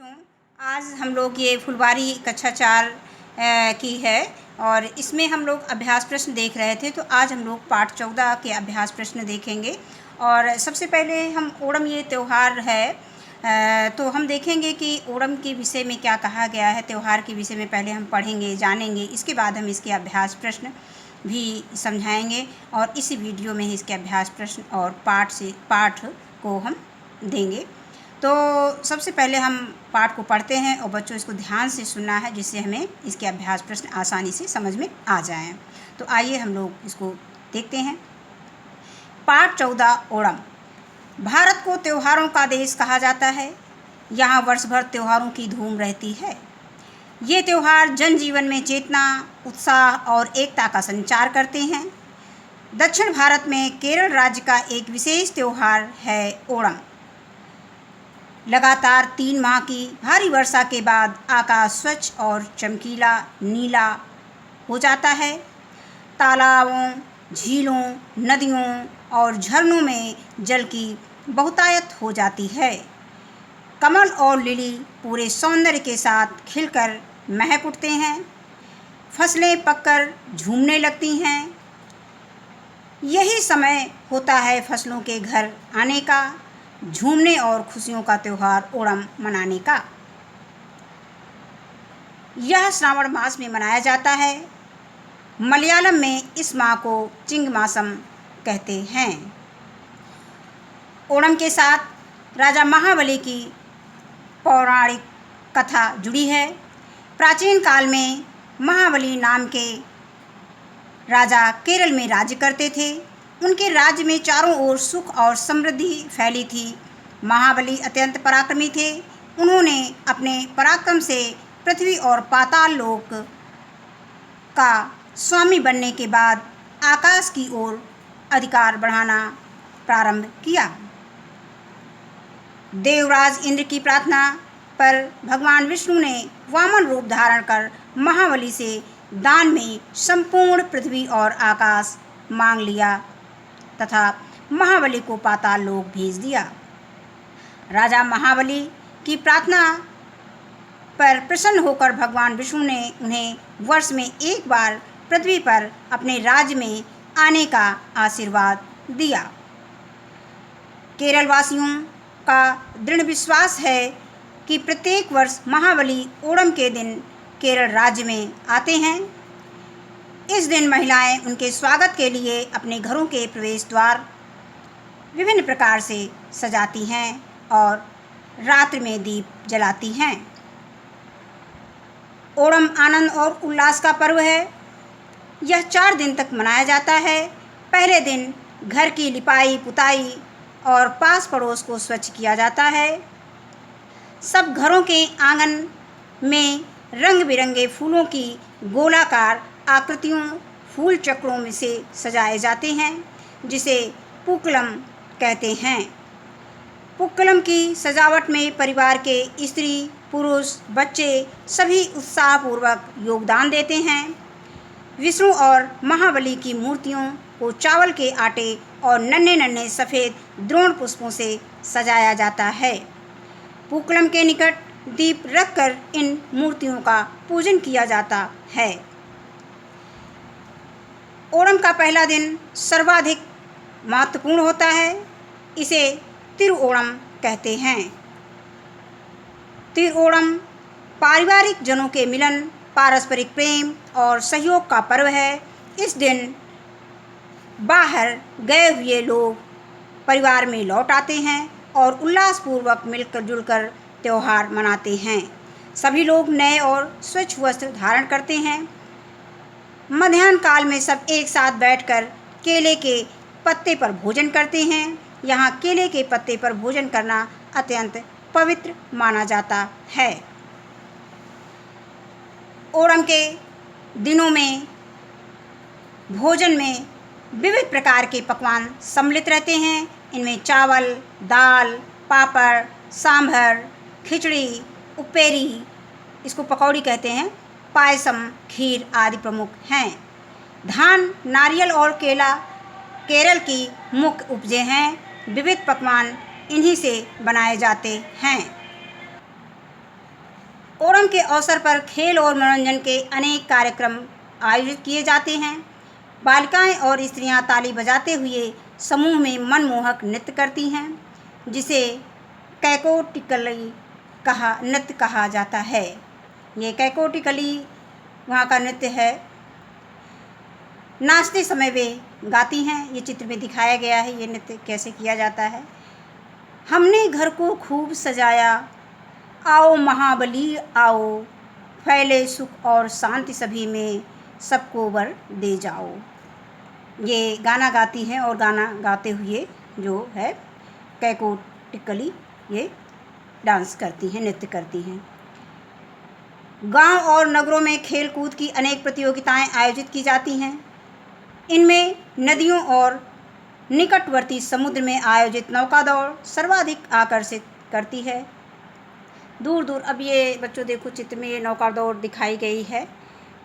बच्चों, आज हम लोग ये फुलवारी कक्षा 4 की है और इसमें हम लोग अभ्यास प्रश्न देख रहे थे। तो आज हम लोग पाठ 14 के अभ्यास प्रश्न देखेंगे। और सबसे पहले हम ओणम ये त्यौहार है, तो हम देखेंगे कि ओणम के विषय में क्या कहा गया है। त्यौहार के विषय में पहले हम पढ़ेंगे, जानेंगे, इसके बाद हम इसके अभ्यास प्रश्न भी समझाएंगे और इसी वीडियो में ही इसके अभ्यास प्रश्न और पाठ को हम देंगे। तो सबसे पहले हम पाठ को पढ़ते हैं और बच्चों इसको ध्यान से सुनना है, जिससे हमें इसके अभ्यास प्रश्न आसानी से समझ में आ जाएं। तो आइए हम लोग इसको देखते हैं। पाठ 14 ओणम। भारत को त्योहारों का देश कहा जाता है। यहाँ वर्ष भर त्योहारों की धूम रहती है। ये त्यौहार जनजीवन में चेतना, उत्साह और एकता का संचार करते हैं। दक्षिण भारत में केरल राज्य का एक विशेष त्यौहार है ओणम। लगातार 3 माह की भारी वर्षा के बाद आकाश स्वच्छ और चमकीला नीला हो जाता है। तालाबों, झीलों, नदियों और झरनों में जल की बहुतायत हो जाती है। कमल और लिली पूरे सौंदर्य के साथ खिलकर महक उठते हैं। फसलें पककर झूमने लगती हैं। यही समय होता है फसलों के घर आने का, झूमने और खुशियों का त्यौहार ओणम मनाने का। यह श्रावण मास में मनाया जाता है। मलयालम में इस माह को चिंग मासम कहते हैं। ओणम के साथ राजा महाबली की पौराणिक कथा जुड़ी है। प्राचीन काल में महाबली नाम के राजा केरल में राज्य करते थे। उनके राज्य में चारों ओर सुख और समृद्धि फैली थी। महाबली अत्यंत पराक्रमी थे। उन्होंने अपने पराक्रम से पृथ्वी और पाताल लोक का स्वामी बनने के बाद आकाश की ओर अधिकार बढ़ाना प्रारंभ किया। देवराज इंद्र की प्रार्थना पर भगवान विष्णु ने वामन रूप धारण कर महाबली से दान में संपूर्ण पृथ्वी और आकाश मांग लिया तथा महाबली को पाताल लोक भेज दिया। राजा महाबली की प्रार्थना पर प्रसन्न होकर भगवान विष्णु ने उन्हें वर्ष में एक बार पृथ्वी पर अपने राज्य में आने का आशीर्वाद दिया। केरल वासियों का दृढ़ विश्वास है कि प्रत्येक वर्ष महाबली ओणम के दिन केरल राज्य में आते हैं। इस दिन महिलाएं उनके स्वागत के लिए अपने घरों के प्रवेश द्वार विभिन्न प्रकार से सजाती हैं और रात्रि में दीप जलाती हैं। ओणम आनंद और उल्लास का पर्व है। यह 4 दिन तक मनाया जाता है। पहले दिन घर की लिपाई पुताई और पास पड़ोस को स्वच्छ किया जाता है। सब घरों के आंगन में रंग बिरंगे फूलों की गोलाकार आकृतियों फूल चक्रों में से सजाए जाते हैं, जिसे पूक्कलम कहते हैं। पूक्कलम की सजावट में परिवार के स्त्री पुरुष बच्चे सभी उत्साहपूर्वक योगदान देते हैं। विष्णु और महाबली की मूर्तियों को चावल के आटे और नन्हे नन्हे सफ़ेद द्रोण पुष्पों से सजाया जाता है। पूक्कलम के निकट दीप रखकर इन मूर्तियों का पूजन किया जाता है। ओणम का पहला दिन सर्वाधिक महत्वपूर्ण होता है। इसे तिरुओणम कहते हैं। तिरुओणम पारिवारिक जनों के मिलन, पारस्परिक प्रेम और सहयोग का पर्व है। इस दिन बाहर गए हुए लोग परिवार में लौट आते हैं और उल्लासपूर्वक मिलकर जुलकर त्यौहार मनाते हैं। सभी लोग नए और स्वच्छ वस्त्र धारण करते हैं। मध्याह्न काल में सब एक साथ बैठकर केले के पत्ते पर भोजन करते हैं। यहाँ केले के पत्ते पर भोजन करना अत्यंत पवित्र माना जाता है। ओणम के दिनों में भोजन में विविध प्रकार के पकवान सम्मिलित रहते हैं। इनमें चावल, दाल, पापड़, सांभर, खिचड़ी, उपेरी, इसको पकौड़ी कहते हैं, पायसम, खीर आदि प्रमुख हैं। धान, नारियल और केला केरल की मुख्य उपजें हैं। विविध पकवान इन्हीं से बनाए जाते हैं। ओणम के अवसर पर खेल और मनोरंजन के अनेक कार्यक्रम आयोजित किए जाते हैं। बालिकाएं और स्त्रियां ताली बजाते हुए समूह में मनमोहक नृत्य करती हैं, जिसे कैकोटिकली नृत्य कहा जाता है। ये कैकोटिकली वहाँ का नृत्य है। नाचते समय वे गाती हैं। ये चित्र में दिखाया गया है ये नृत्य कैसे किया जाता है। हमने घर को खूब सजाया, आओ महाबली आओ, फैले सुख और शांति सभी में, सबको वर दे जाओ। ये गाना गाती हैं और गाना गाते हुए जो है कैकोटिकली ये डांस करती हैं, नृत्य करती हैं। गांव और नगरों में खेल कूद की अनेक प्रतियोगिताएं आयोजित की जाती हैं। इनमें नदियों और निकटवर्ती समुद्र में आयोजित नौका दौड़ सर्वाधिक आकर्षित करती है। दूर दूर अब ये बच्चों देखो चित्र में ये नौका दौड़ दिखाई गई है,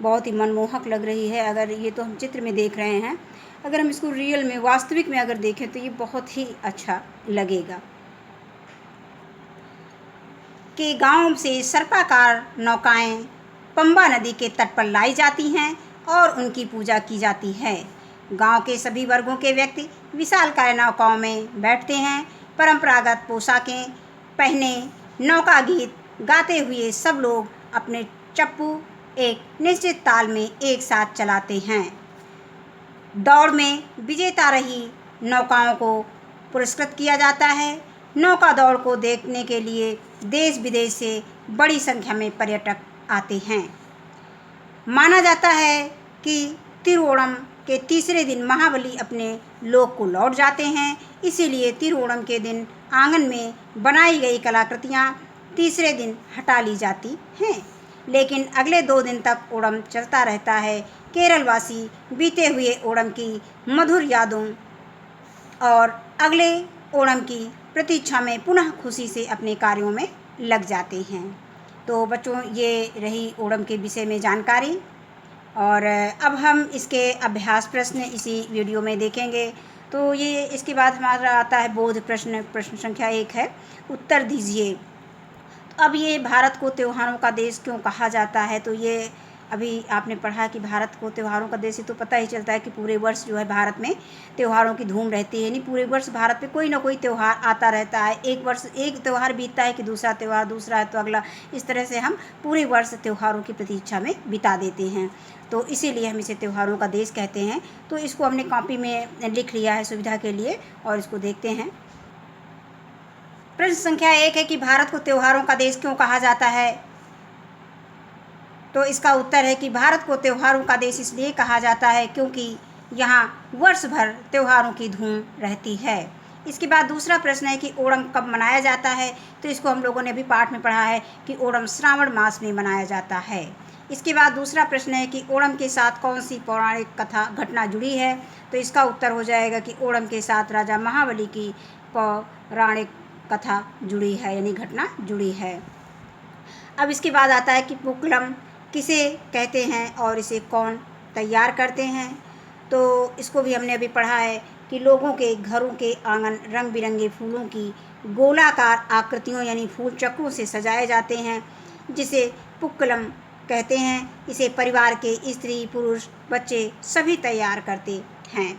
बहुत ही मनमोहक लग रही है। अगर ये तो हम चित्र में देख रहे हैं, अगर हम इसको रियल में वास्तविक में अगर देखें तो ये बहुत ही अच्छा लगेगा कि गांव से सर्पाकार नौकाएं पंबा नदी के तट पर लाई जाती हैं और उनकी पूजा की जाती है। गांव के सभी वर्गों के व्यक्ति विशालकाय नौकाओं में बैठते हैं। परंपरागत पोशाकें पहने नौका गीत गाते हुए सब लोग अपने चप्पू एक निश्चित ताल में एक साथ चलाते हैं। दौड़ में विजेता रही नौकाओं को पुरस्कृत किया जाता है। नौका दौड़ को देखने के लिए देश विदेश से बड़ी संख्या में पर्यटक आते हैं। माना जाता है कि तिरुओणम के तीसरे दिन महाबली अपने लोक को लौट जाते हैं, इसीलिए तिरुओणम के दिन आंगन में बनाई गई कलाकृतियाँ तीसरे दिन हटा ली जाती हैं, लेकिन अगले 2 दिन तक ओणम चलता रहता है। केरलवासी बीते हुए ओणम की मधुर यादों और अगले ओणम की प्रतीक्षा में पुनः खुशी से अपने कार्यों में लग जाते हैं। तो बच्चों ये रही ओणम के विषय में जानकारी, और अब हम इसके अभ्यास प्रश्न इसी वीडियो में देखेंगे। तो ये इसके बाद हमारा आता है बोध प्रश्न। प्रश्न संख्या 1 है, उत्तर दीजिए। तो अब ये भारत को त्योहारों का देश क्यों कहा जाता है? तो ये अभी आपने पढ़ा कि भारत को त्योहारों का देश, तो पता ही चलता है कि पूरे वर्ष जो है भारत में त्योहारों की धूम रहती है, यानी पूरे वर्ष भारत में कोई ना कोई त्यौहार आता रहता है। एक वर्ष एक त्यौहार बीतता है कि दूसरा त्यौहार, दूसरा है तो अगला, इस तरह से हम पूरे वर्ष त्योहारों की प्रतीक्षा में बिता देते हैं। तो इसीलिए हम इसे त्योहारों का देश कहते हैं। तो इसको हमने कॉपी में लिख लिया है सुविधा के लिए, और इसको देखते हैं। प्रश्न संख्या 1 है कि भारत को त्योहारों का देश क्यों कहा जाता है? तो इसका उत्तर है कि भारत को त्योहारों का देश इसलिए कहा जाता है क्योंकि यहाँ वर्ष भर त्योहारों की धूम रहती है। इसके बाद दूसरा प्रश्न है कि ओणम कब मनाया जाता है? तो इसको हम लोगों ने अभी पाठ में पढ़ा है कि ओणम श्रावण मास में मनाया जाता है। इसके बाद दूसरा प्रश्न है कि ओणम के साथ कौन सी पौराणिक कथा घटना जुड़ी है? तो इसका उत्तर हो जाएगा कि ओणम के साथ राजा महाबली की पौराणिक कथा जुड़ी है, यानी घटना जुड़ी है। अब इसके बाद आता है कि पुक्कलम किसे कहते हैं और इसे कौन तैयार करते हैं? तो इसको भी हमने अभी पढ़ा है कि लोगों के घरों के आंगन रंग बिरंगे फूलों की गोलाकार आकृतियों यानी फूल चक्रों से सजाए जाते हैं, जिसे पुक्कलम कहते हैं। इसे परिवार के स्त्री पुरुष बच्चे सभी तैयार करते हैं।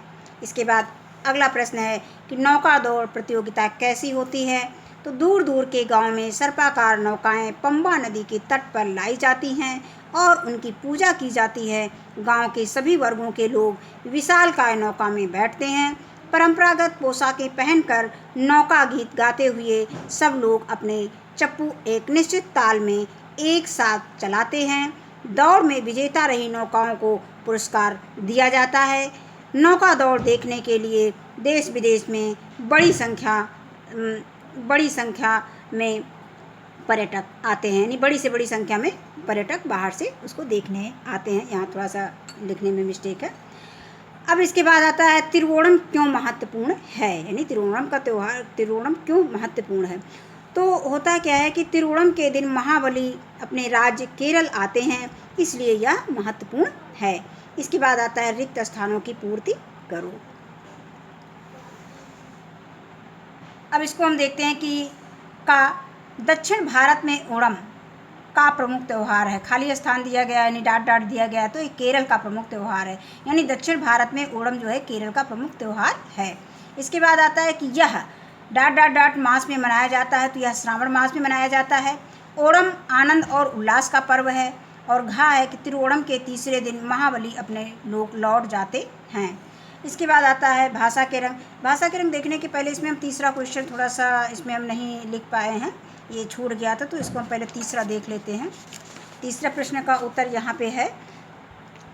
इसके बाद अगला प्रश्न है कि नौका दौड़ प्रतियोगिता कैसी होती है? तो दूर दूर के गांव में सर्पाकार नौकाएं पंबा नदी के तट पर लाई जाती हैं और उनकी पूजा की जाती है। गांव के सभी वर्गों के लोग विशालकाय नौका में बैठते हैं। परंपरागत पोशाकें पहनकर नौका गीत गाते हुए सब लोग अपने चप्पू एक निश्चित ताल में एक साथ चलाते हैं। दौड़ में विजेता रही नौकाओं को पुरस्कार दिया जाता है। नौका दौड़ देखने के लिए देश विदेश में बड़ी संख्या में पर्यटक आते हैं, यानी बड़ी से बड़ी संख्या में पर्यटक बाहर से उसको देखने आते हैं। यहाँ थोड़ा सा लिखने में मिस्टेक है। अब इसके बाद आता है तिरुओणम क्यों महत्वपूर्ण है, यानी तिरुओणम का त्यौहार, तिरुओणम क्यों महत्वपूर्ण है? तो होता क्या है कि तिरुओणम के दिन महाबली अपने राज्य केरल आते हैं, इसलिए यह महत्वपूर्ण है। इसके बाद आता है रिक्त स्थानों की पूर्ति करो। अब इसको हम देखते हैं कि का दक्षिण भारत में ओणम का प्रमुख त्यौहार है। खाली स्थान दिया गया है, यानी डॉट डॉट दिया गया है, तो ये केरल का प्रमुख त्यौहार है। यानी दक्षिण भारत में ओणम जो है केरल का प्रमुख त्यौहार है। इसके बाद आता है कि यह डॉट डॉट डॉट मास में मनाया जाता है, तो यह श्रावण मास में मनाया जाता है। ओणम आनंद और उल्लास का पर्व है। और घा है कि तिरुओणम के तीसरे दिन महाबली अपने लोग लौट जाते हैं। इसके बाद आता है भाषा के रंग। भाषा के रंग देखने के पहले इसमें हम तीसरा क्वेश्चन थोड़ा सा इसमें हम नहीं लिख पाए हैं, ये छूट गया था, तो इसको हम पहले तीसरा देख लेते हैं। तीसरा प्रश्न का उत्तर यहाँ पे है।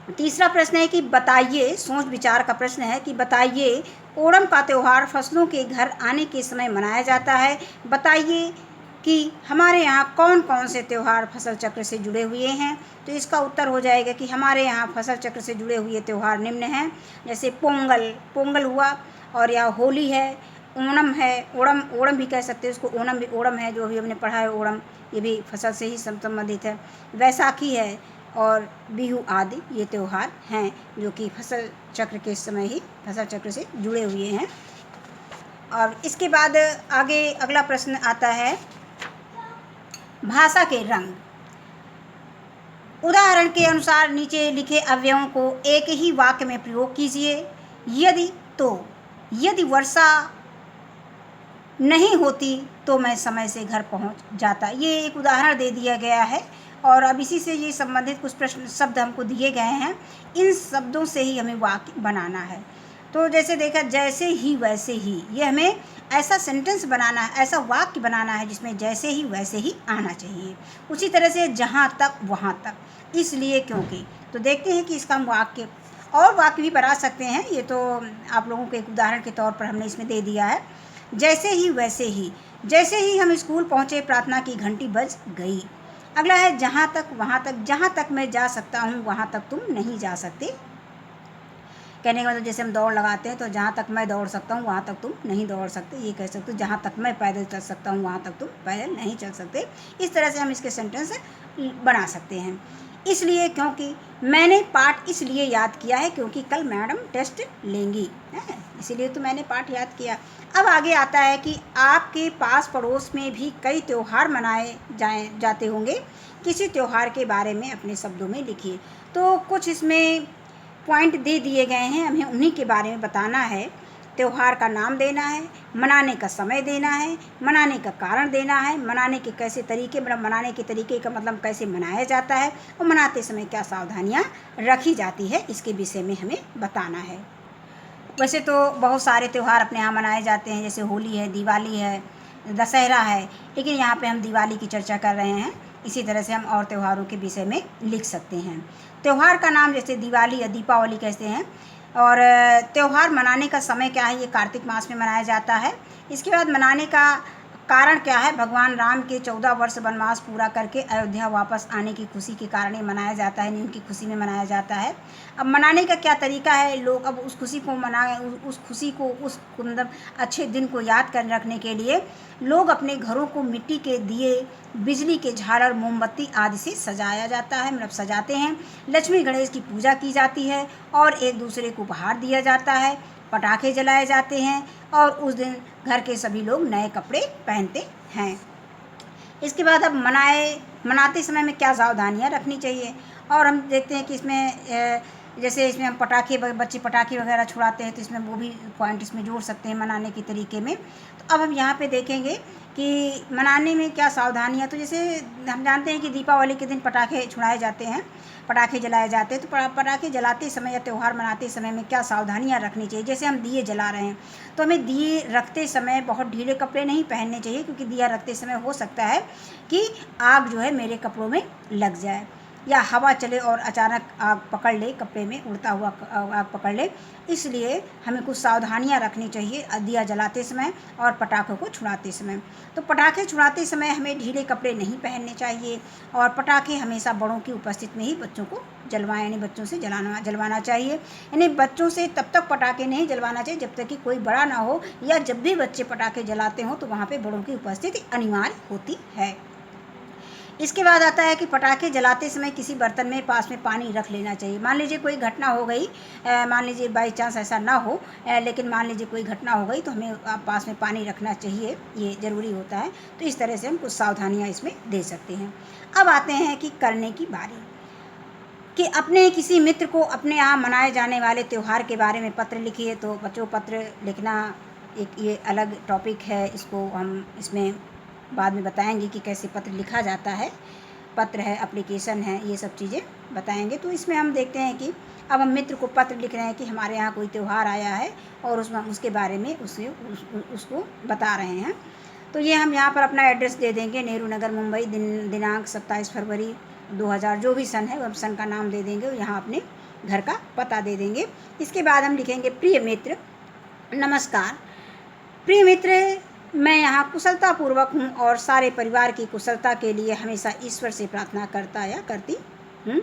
तीसरा प्रश्न है कि बताइए, सोच विचार का प्रश्न है कि बताइए ओणम का त्यौहार फसलों के घर आने के समय मनाया जाता है। बताइए कि हमारे यहाँ कौन कौन से त्यौहार फसल चक्र से जुड़े हुए हैं। तो इसका उत्तर हो जाएगा कि हमारे यहाँ फसल चक्र से जुड़े हुए त्यौहार निम्न हैं, जैसे पोंगल हुआ, और या होली है, ओणम है, ओणम भी कह सकते हैं उसको, ओणम भी ओणम है जो भी हमने पढ़ा है ओणम, ये भी फसल से ही संबंधित है। वैसाखी है और बिहू आदि ये त्यौहार हैं जो कि फसल चक्र के समय ही फसल चक्र से जुड़े हुए हैं। और इसके बाद आगे अगला प्रश्न आता है भाषा के रंग। उदाहरण के अनुसार नीचे लिखे अवयवों को एक ही वाक्य में प्रयोग कीजिए। यदि तो, यदि वर्षा नहीं होती तो मैं समय से घर पहुंच जाता। ये एक उदाहरण दे दिया गया है और अब इसी से ये संबंधित कुछ प्रश्न शब्द हमको दिए गए हैं, इन शब्दों से ही हमें वाक्य बनाना है। तो जैसे देखा, जैसे ही वैसे ही, ये हमें ऐसा सेंटेंस बनाना है, ऐसा वाक्य बनाना है जिसमें जैसे ही वैसे ही आना चाहिए। उसी तरह से जहाँ तक वहाँ तक, इसलिए क्योंकि। तो देखते हैं कि इसका हम वाक्य और वाक्य भी बना सकते हैं, ये तो आप लोगों को एक उदाहरण के तौर पर हमने इसमें दे दिया है। जैसे ही वैसे ही, जैसे ही हम स्कूल पहुँचे प्रार्थना की घंटी बज गई। अगला है जहाँ तक वहाँ तक, जहाँ तक मैं जा सकता हूँ वहाँ तक तुम नहीं जा सकते। कहने का मतलब जैसे हम दौड़ लगाते हैं तो जहाँ तक मैं दौड़ सकता हूँ वहाँ तक तुम नहीं दौड़ सकते, ये कह सकते हो। जहाँ तक मैं पैदल चल सकता हूँ वहाँ तक तुम पैदल नहीं चल सकते। इस तरह से हम इसके सेंटेंस बना सकते हैं। इसलिए क्योंकि, मैंने पाठ इसलिए याद किया है क्योंकि कल मैडम टेस्ट लेंगी, है इसीलिए तो मैंने पाठ याद किया। अब आगे आता है कि आपके पास पड़ोस में भी कई त्यौहार मनाए जाते होंगे, किसी त्यौहार के बारे में अपने शब्दों में लिखिए। तो कुछ इसमें पॉइंट दे दिए गए हैं, हमें उन्हीं के बारे में बताना है। त्यौहार का नाम देना है, मनाने का समय देना है, मनाने का कारण देना है, मनाने के कैसे तरीके, मनाने के तरीके का मतलब कैसे मनाया जाता है, और मनाते समय क्या सावधानियां रखी जाती है, इसके विषय में हमें बताना है। वैसे तो बहुत सारे त्यौहार अपने यहाँ मनाए जाते हैं, जैसे होली है, दिवाली है, दशहरा है, लेकिन यहाँ पे हम दिवाली की चर्चा कर रहे हैं। इसी तरह से हम और त्योहारों के विषय में लिख सकते हैं। त्यौहार का नाम जैसे दिवाली या दीपावली कहते हैं। और त्यौहार मनाने का समय क्या है, ये कार्तिक मास में मनाया जाता है। इसके बाद मनाने का कारण क्या है, भगवान राम के 14 वर्ष वनवास पूरा करके अयोध्या वापस आने की खुशी के कारण ये मनाया जाता है, उनकी खुशी में मनाया जाता है। अब मनाने का क्या तरीका है, लोग अब उस खुशी को उस खुशी को, उस मतलब अच्छे दिन को याद कर रखने के लिए लोग अपने घरों को मिट्टी के दिए, बिजली के झालर, मोमबत्ती आदि से सजाया जाता है, मतलब सजाते हैं। लक्ष्मी गणेश की पूजा की जाती है और एक दूसरे को उपहार दिया जाता है, पटाखे जलाए जाते हैं और उस दिन घर के सभी लोग नए कपड़े पहनते हैं। इसके बाद अब मनाते समय में क्या सावधानियां रखनी चाहिए, और हम देखते हैं कि इसमें जैसे इसमें हम बच्चे पटाखे वगैरह छुड़ाते हैं, तो इसमें वो भी पॉइंट इसमें जोड़ सकते हैं मनाने के तरीके में। तो अब हम यहाँ पे देखेंगे कि मनाने में क्या सावधानियाँ। तो जैसे हम जानते हैं कि दीपावली के दिन पटाखे छुड़ाए जाते हैं, पटाखे जलाए जाते हैं। तो पटाखे जलाते समय या त्यौहार मनाते समय में क्या सावधानियाँ रखनी चाहिए। जैसे हम दिए जला रहे हैं तो हमें दिए रखते समय बहुत ढीले कपड़े नहीं पहनने चाहिए, क्योंकि दिया रखते समय हो सकता है कि आग जो है मेरे कपड़ों में लग जाए, या हवा चले और अचानक आग पकड़ ले, कपड़े में उड़ता हुआ आग पकड़ ले। इसलिए हमें कुछ सावधानियां रखनी चाहिए दिया जलाते समय और पटाखों को छुड़ाते समय। तो पटाखे छुड़ाते समय हमें ढीले कपड़े नहीं पहनने चाहिए, और पटाखे हमेशा बड़ों की उपस्थिति में ही बच्चों को जलवाएं, यानी बच्चों से जलवाना चाहिए। यानी बच्चों से तब तक पटाखे नहीं जलवाना चाहिए जब तक कि कोई बड़ा ना हो, या जब भी बच्चे पटाखे जलाते हों तो वहाँ पर बड़ों की उपस्थिति अनिवार्य होती है। इसके बाद आता है कि पटाखे जलाते समय किसी बर्तन में पास में पानी रख लेना चाहिए। मान लीजिए कोई घटना हो गई, मान लीजिए बाई चांस ऐसा ना हो, लेकिन मान लीजिए कोई घटना हो गई तो हमें पास में पानी रखना चाहिए, ये ज़रूरी होता है। तो इस तरह से हम कुछ सावधानियाँ इसमें दे सकते हैं। अब आते हैं कि करने की बारी, कि अपने किसी मित्र को अपने यहाँ मनाए जाने वाले त्यौहार के बारे में पत्र लिखिए। तो बच्चों, पत्र लिखना एक ये अलग टॉपिक है, इसको हम इसमें बाद में बताएंगे कि कैसे पत्र लिखा जाता है। पत्र है, एप्लीकेशन है, ये सब चीज़ें बताएंगे। तो इसमें हम देखते हैं कि अब हम मित्र को पत्र लिख रहे हैं कि हमारे यहाँ कोई त्यौहार आया है और उसमें उसके बारे में उसको बता रहे हैं। तो ये हम यहाँ पर अपना एड्रेस दे देंगे, नेहरू नगर मुंबई, दिनांक 27 फरवरी 2000, जो भी सन है वह सन का नाम दे देंगे, यहाँ अपने घर का पता दे देंगे। इसके बाद हम लिखेंगे, प्रिय मित्र, नमस्कार। प्रिय मित्र, मैं यहाँ कुशलतापूर्वक हूँ और सारे परिवार की कुशलता के लिए हमेशा ईश्वर से प्रार्थना करता या करती हूँ।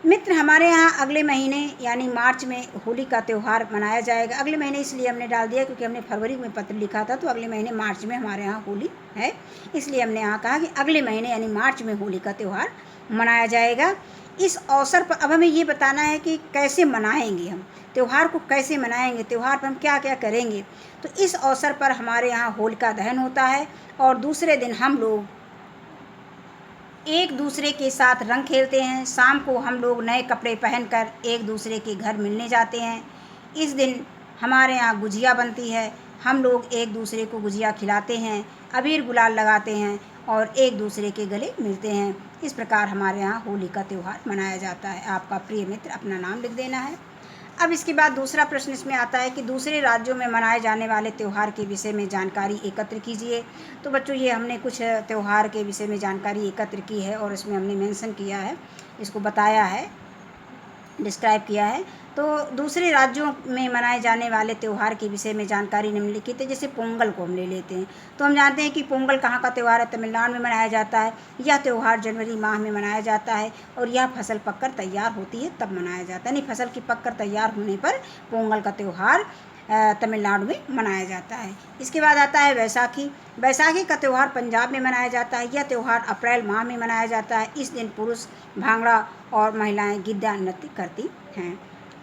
मित्र, हमारे यहाँ अगले महीने यानी मार्च में होली का त्यौहार मनाया जाएगा। अगले महीने इसलिए हमने डाल दिया क्योंकि हमने फरवरी में पत्र लिखा था, तो अगले महीने मार्च में हमारे यहाँ होली है, इसलिए हमने यहाँ कहा कि अगले महीने यानी मार्च में होली का त्यौहार मनाया जाएगा। इस अवसर पर अब हमें ये बताना है कि कैसे मनाएंगे, हम त्यौहार को कैसे मनाएंगे, त्यौहार पर हम क्या क्या करेंगे। तो इस अवसर पर हमारे यहाँ होलिका दहन होता है और दूसरे दिन हम लोग एक दूसरे के साथ रंग खेलते हैं। शाम को हम लोग नए कपड़े पहनकर एक दूसरे के घर मिलने जाते हैं। इस दिन हमारे यहाँ गुजिया बनती है, हम लोग एक दूसरे को गुजिया खिलाते हैं, अबीर गुलाल लगाते हैं और एक दूसरे के गले मिलते हैं। इस प्रकार हमारे यहाँ होली का त्यौहार मनाया जाता है। आपका प्रिय मित्र, अपना नाम लिख देना है। अब इसके बाद दूसरा प्रश्न इसमें आता है कि दूसरे राज्यों में मनाए जाने वाले त्यौहार के विषय में जानकारी एकत्र कीजिए। तो बच्चों, ये हमने कुछ त्यौहार के विषय में जानकारी एकत्र की है और इसमें हमने मेंशन किया है, इसको बताया है, डिस्क्राइब किया है। तो दूसरे राज्यों में मनाए जाने वाले त्यौहार के विषय में जानकारी निम्नलिखित है। जैसे पोंगल को हम ले लेते हैं, तो हम जानते हैं कि पोंगल कहाँ का त्यौहार है, तमिलनाडु में मनाया जाता है। यह त्यौहार जनवरी माह में मनाया जाता है और यह फसल पककर तैयार होती है तब मनाया जाता है, यानी फसल की पककर तैयार होने पर पोंगल का त्यौहार तमिलनाडु में मनाया जाता है। इसके बाद आता है बैसाखी। बैसाखी का त्यौहार पंजाब में मनाया जाता है। यह त्यौहार अप्रैल माह में मनाया जाता है। इस दिन पुरुष भांगड़ा और महिलाएं गिद्दा नृत्य करती हैं।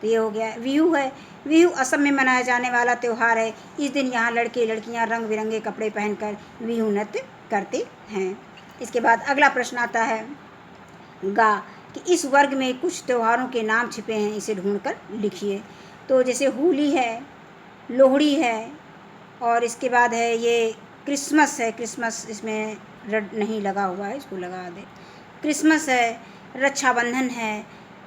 तो ये हो गया। बिहू है, बिहू असम में मनाया जाने वाला त्यौहार है। इस दिन यहाँ लड़के लड़कियाँ रंग बिरंगे कपड़े पहनकर बिहू नृत्य करते हैं। इसके बाद अगला प्रश्न आता है गा, कि इस वर्ग में कुछ त्योहारों के नाम छिपे हैं, इसे ढूंढकर लिखिए। तो जैसे होली है, लोहड़ी है और इसके बाद है ये क्रिसमस है। क्रिसमस इसमें रेड नहीं लगा हुआ है, इसको लगा दे। क्रिसमस है, रक्षाबंधन है,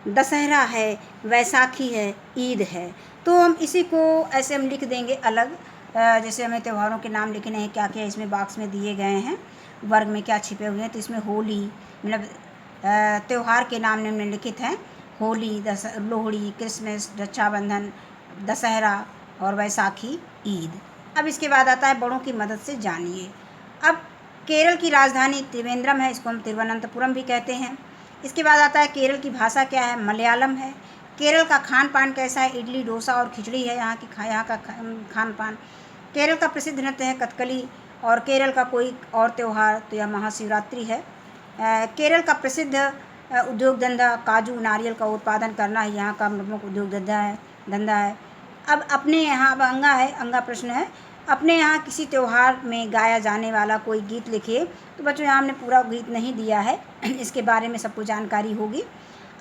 दशहरा है, वैसाखी है, ईद है। तो हम इसी को ऐसे हम लिख देंगे अलग, जैसे हमें त्योहारों के नाम लिखने हैं, क्या क्या इसमें बॉक्स में दिए गए हैं, वर्ग में क्या छिपे हुए हैं। तो इसमें होली मतलब त्यौहार के नाम निम्नलिखित हैं, होली, लोहड़ी, क्रिसमस, रक्षाबंधन, दशहरा और वैसाखी, ईद। अब इसके बाद आता है बड़ों की मदद से जानिए। अब केरल की राजधानी त्रिवेंद्रम है, इसको हम तिरुवनंतपुरम भी कहते हैं। इसके बाद आता है केरल की भाषा क्या है, मलयालम है। केरल का खान पान कैसा है, इडली, डोसा और खिचड़ी है यहाँ का खान पान। केरल का प्रसिद्ध नृत्य है कथकली। और केरल का कोई और त्यौहार तो यह महाशिवरात्रि है। केरल का प्रसिद्ध उद्योग धंधा काजू नारियल का उत्पादन करना ही यहाँ का प्रमुख उद्योग धंधा है। अब अपने यहाँ अब अंगा प्रश्न है, अपने यहाँ किसी त्यौहार में गाया जाने वाला कोई गीत लिखिए। तो बच्चों, यहाँ हमने पूरा गीत नहीं दिया है, इसके बारे में सबको जानकारी होगी।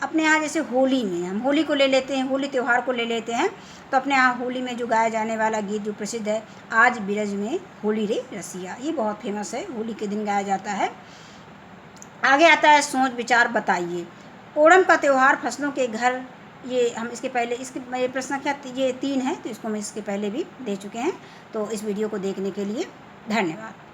अपने यहाँ जैसे होली में हम होली को ले लेते हैं, होली त्यौहार को ले लेते हैं, तो अपने यहाँ होली में जो गाया जाने वाला गीत जो प्रसिद्ध है, आज बिरज में होली रे रसिया, ये बहुत फेमस है, होली के दिन गाया जाता है। आगे आता है सोच विचार बताइए। ओणम का त्यौहार फसलों के घर, ये हम इसके पहले ये प्रश्न क्या ये 3 है, तो इसको हम इसके पहले भी दे चुके हैं। तो इस वीडियो को देखने के लिए धन्यवाद।